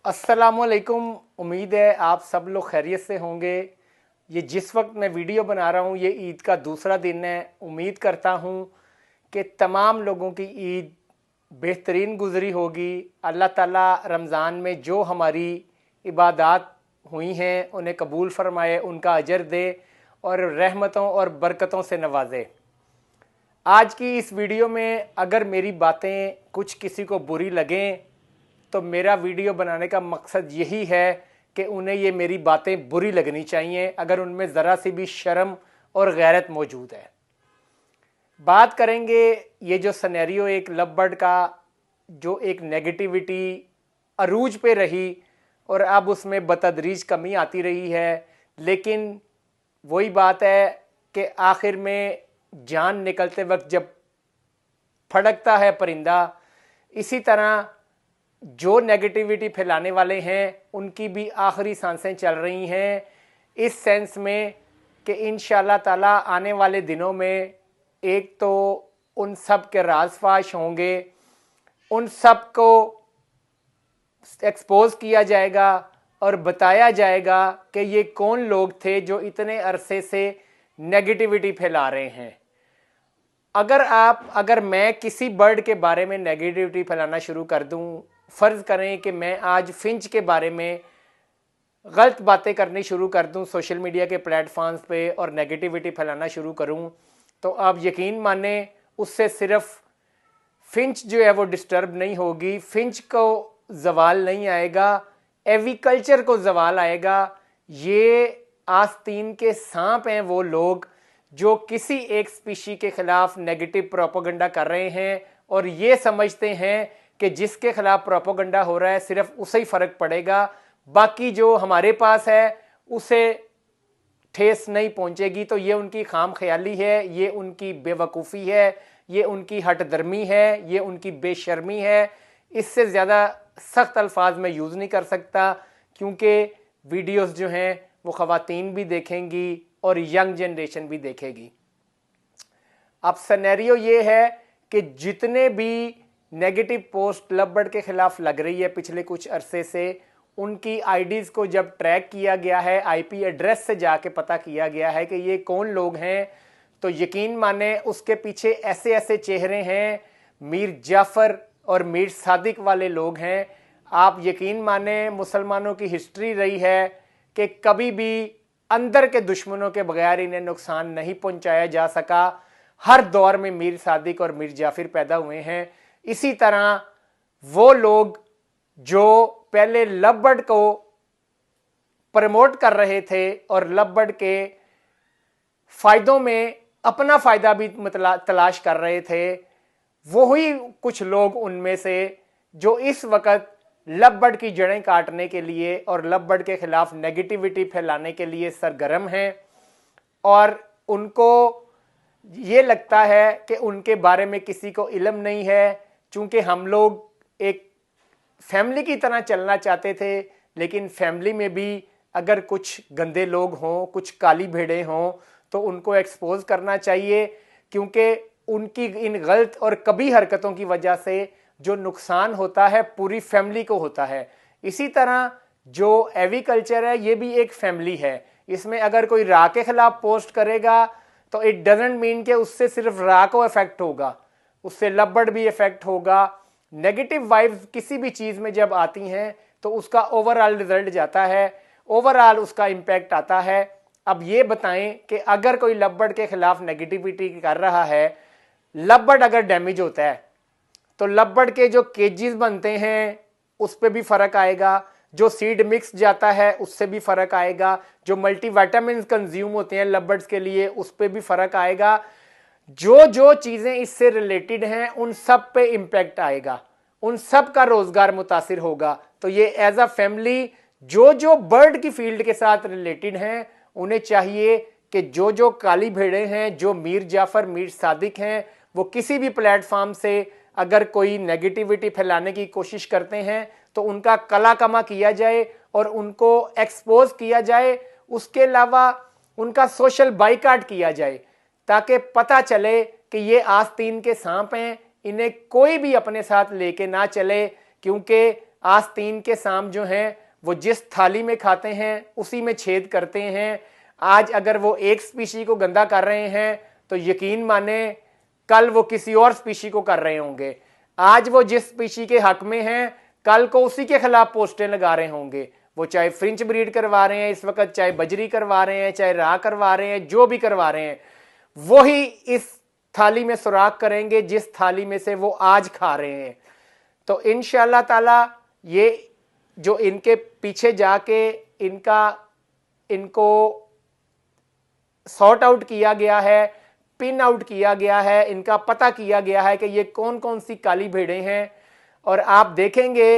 अस्सलामुअलैकुम। उम्मीद है आप सब लोग खैरियत से होंगे। ये जिस वक्त मैं वीडियो बना रहा हूँ ये ईद का दूसरा दिन है। उम्मीद करता हूँ कि तमाम लोगों की ईद बेहतरीन गुजरी होगी। अल्लाह ताला रमज़ान में जो हमारी इबादत हुई हैं उन्हें कबूल फरमाए, उनका अजर दे और रहमतों और बरकतों से नवाजे। आज की इस वीडियो में अगर मेरी बातें कुछ किसी को बुरी लगें तो मेरा वीडियो बनाने का मकसद यही है कि उन्हें ये मेरी बातें बुरी लगनी चाहिए अगर उनमें ज़रा सी भी शर्म और गैरत मौजूद है। बात करेंगे ये जो सिनेरियो एक लव बर्ड का, जो एक नेगेटिविटी अरूज पे रही और अब उसमें बतदरीज कमी आती रही है, लेकिन वही बात है कि आखिर में जान निकलते वक्त जब फड़कता है परिंदा, इसी तरह जो नेगेटिविटी फैलाने वाले हैं उनकी भी आखिरी सांसें चल रही हैं, इस सेंस में कि इंशाल्लाह ताला आने वाले दिनों में एक तो उन सब के राज फाश होंगे, उन सब को एक्सपोज किया जाएगा और बताया जाएगा कि ये कौन लोग थे जो इतने अरसे से नेगेटिविटी फैला रहे हैं। अगर मैं किसी बर्ड के बारे में नेगेटिविटी फैलाना शुरू कर दूं, फ़र्ज़ करें कि मैं आज फिंच के बारे में गलत बातें करनी शुरू कर दूं सोशल मीडिया के प्लेटफॉर्म्स पे और नेगेटिविटी फैलाना शुरू करूं, तो आप यकीन माने उससे सिर्फ फिंच जो है वो डिस्टर्ब नहीं होगी, फिंच को जवाल नहीं आएगा, एविकल्चर को जवाल आएगा। ये आस्तीन के सांप हैं वो लोग जो किसी एक स्पीशी के खिलाफ नेगेटिव प्रोपेगेंडा कर रहे हैं और ये समझते हैं कि जिसके खिलाफ प्रोपेगेंडा हो रहा है सिर्फ उसे ही फर्क पड़ेगा, बाकी जो हमारे पास है उसे ठेस नहीं पहुंचेगी। तो ये उनकी खाम ख्याली है, ये उनकी बेवकूफ़ी है, ये उनकी हटदर्मी है, ये उनकी बेशर्मी है। इससे ज़्यादा सख्त अल्फाज में यूज़ नहीं कर सकता क्योंकि वीडियोस जो हैं वो ख़वातीन भी देखेंगी और यंग जनरेशन भी देखेगी। अब सिनेरियो ये है कि जितने भी नेगेटिव पोस्ट लव बर्ड के खिलाफ लग रही है पिछले कुछ अरसे से, उनकी आईडीज़ को जब ट्रैक किया गया है, आईपी एड्रेस से जाके पता किया गया है कि ये कौन लोग हैं, तो यकीन माने उसके पीछे ऐसे ऐसे चेहरे हैं, मीर जाफ़र और मीर सादिक वाले लोग हैं। आप यकीन माने मुसलमानों की हिस्ट्री रही है कि कभी भी अंदर के दुश्मनों के बगैर इन्हें नुकसान नहीं पहुंचाया जा सका। हर दौर में मीर सादिक और मीर जाफिर पैदा हुए हैं। इसी तरह वो लोग जो पहले लव बर्ड को प्रमोट कर रहे थे और लव बर्ड के फायदों में अपना फायदा भी तलाश कर रहे थे, वो ही कुछ लोग उनमें से जो इस वक्त लव बर्ड की जड़ें काटने के लिए और लव बर्ड के खिलाफ नेगेटिविटी फैलाने के लिए सरगर्म हैं और उनको ये लगता है कि उनके बारे में किसी को इल्म नहीं है। चूंकि हम लोग एक फैमिली की तरह चलना चाहते थे, लेकिन फैमिली में भी अगर कुछ गंदे लोग हों, कुछ काली भेड़ें हों, तो उनको एक्सपोज करना चाहिए क्योंकि उनकी इन गलत और कभी हरकतों की वजह से जो नुकसान होता है पूरी फैमिली को होता है। इसी तरह जो एविकल्चर है ये भी एक फैमिली है। इसमें अगर कोई रा के खिलाफ पोस्ट करेगा तो इट डजंट मीन कि उससे सिर्फ रा को इफेक्ट होगा, उससे लव बर्ड भी इफेक्ट होगा। नेगेटिव वाइब्स किसी भी चीज़ में जब आती हैं तो उसका ओवरऑल रिजल्ट जाता है, ओवरऑल उसका इम्पैक्ट आता है। अब ये बताएं कि अगर कोई लव बर्ड के खिलाफ नेगेटिविटी कर रहा है, लव बर्ड अगर डैमेज होता है तो लव बर्ड के जो केजेस बनते हैं उस पर भी फर्क आएगा, जो सीड मिक्स जाता है उससे भी फर्क आएगा, जो मल्टीविटामिन कंज्यूम होते हैं लव बर्ड्स के लिए उस पर भी फर्क आएगा। जो जो चीज़ें इससे रिलेटेड हैं उन सब पे इम्पैक्ट आएगा, उन सब का रोजगार मुतासिर होगा। तो ये एज अ फैमिली जो जो बर्ड की फील्ड के साथ रिलेटेड हैं उन्हें चाहिए कि जो जो काली भेड़ें हैं, जो मीर जाफर मीर सादिक हैं, वो किसी भी प्लेटफॉर्म से अगर कोई नेगेटिविटी फैलाने की कोशिश करते हैं तो उनका कला कमा किया जाए और उनको एक्सपोज किया जाए। उसके अलावा उनका सोशल बाइकाट किया जाए ताकि पता चले कि ये आस्तीन के सांप हैं, इन्हें कोई भी अपने साथ लेके ना चले, क्योंकि आस्तीन के सांप जो हैं वो जिस थाली में खाते हैं उसी में छेद करते हैं। आज अगर वो एक स्पीशी को गंदा कर रहे हैं तो यकीन माने कल वो किसी और स्पीशी को कर रहे होंगे। आज वो जिस स्पीशी के हक में हैं कल को उसी के खिलाफ पोस्टें लगा रहे होंगे। वो चाहे फ्रिंच ब्रीड करवा रहे हैं इस वक्त, चाहे बजरी करवा रहे हैं, चाहे राह करवा रहे हैं, जो भी करवा रहे हैं, वही इस थाली में सुराख करेंगे जिस थाली में से वो आज खा रहे हैं। तो इंशाअल्लाह ताला ये जो इनके पीछे जाके इनको सॉर्ट आउट किया गया है, पिन आउट किया गया है, इनका पता किया गया है कि ये कौन कौन सी काली भेड़ें हैं। और आप देखेंगे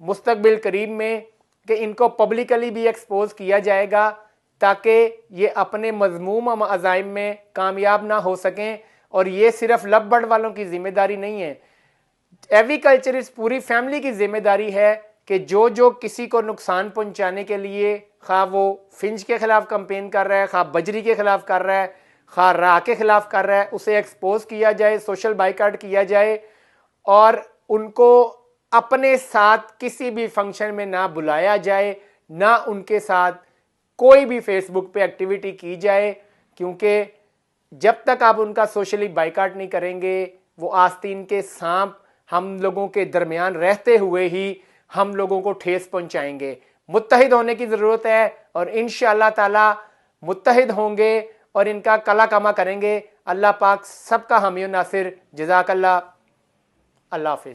मुस्तकबिल करीब में कि इनको पब्लिकली भी एक्सपोज किया जाएगा ताकि ये अपने मजमूम अज़ाइम में कामयाब ना हो सकें। और ये सिर्फ लब बर्ड वालों की जिम्मेदारी नहीं है, एविकल्चर इस पूरी फैमिली की जिम्मेदारी है कि जो जो किसी को नुकसान पहुंचाने के लिए, खा वो फिंच के खिलाफ कंपेन कर रहा है, खा बजरी के खिलाफ कर रहा है, खा राह के खिलाफ कर रहा है, उसे एक्सपोज किया जाए, सोशल बाइकाट किया जाए और उनको अपने साथ किसी भी फंक्शन में ना बुलाया जाए, ना उनके साथ कोई भी फेसबुक पे एक्टिविटी की जाए। क्योंकि जब तक आप उनका सोशली बाइकाट नहीं करेंगे वो आस्तीन के सांप हम लोगों के दरमियान रहते हुए ही हम लोगों को ठेस पहुंचाएंगे। मुत्तहिद होने की ज़रूरत है और इंशाअल्लाह ताला मुत्तहिद होंगे और इनका कला कमा करेंगे। अल्लाह पाक सबका हामी नासिर। जज़ाकल्लाह। अल्लाह हाफिज़।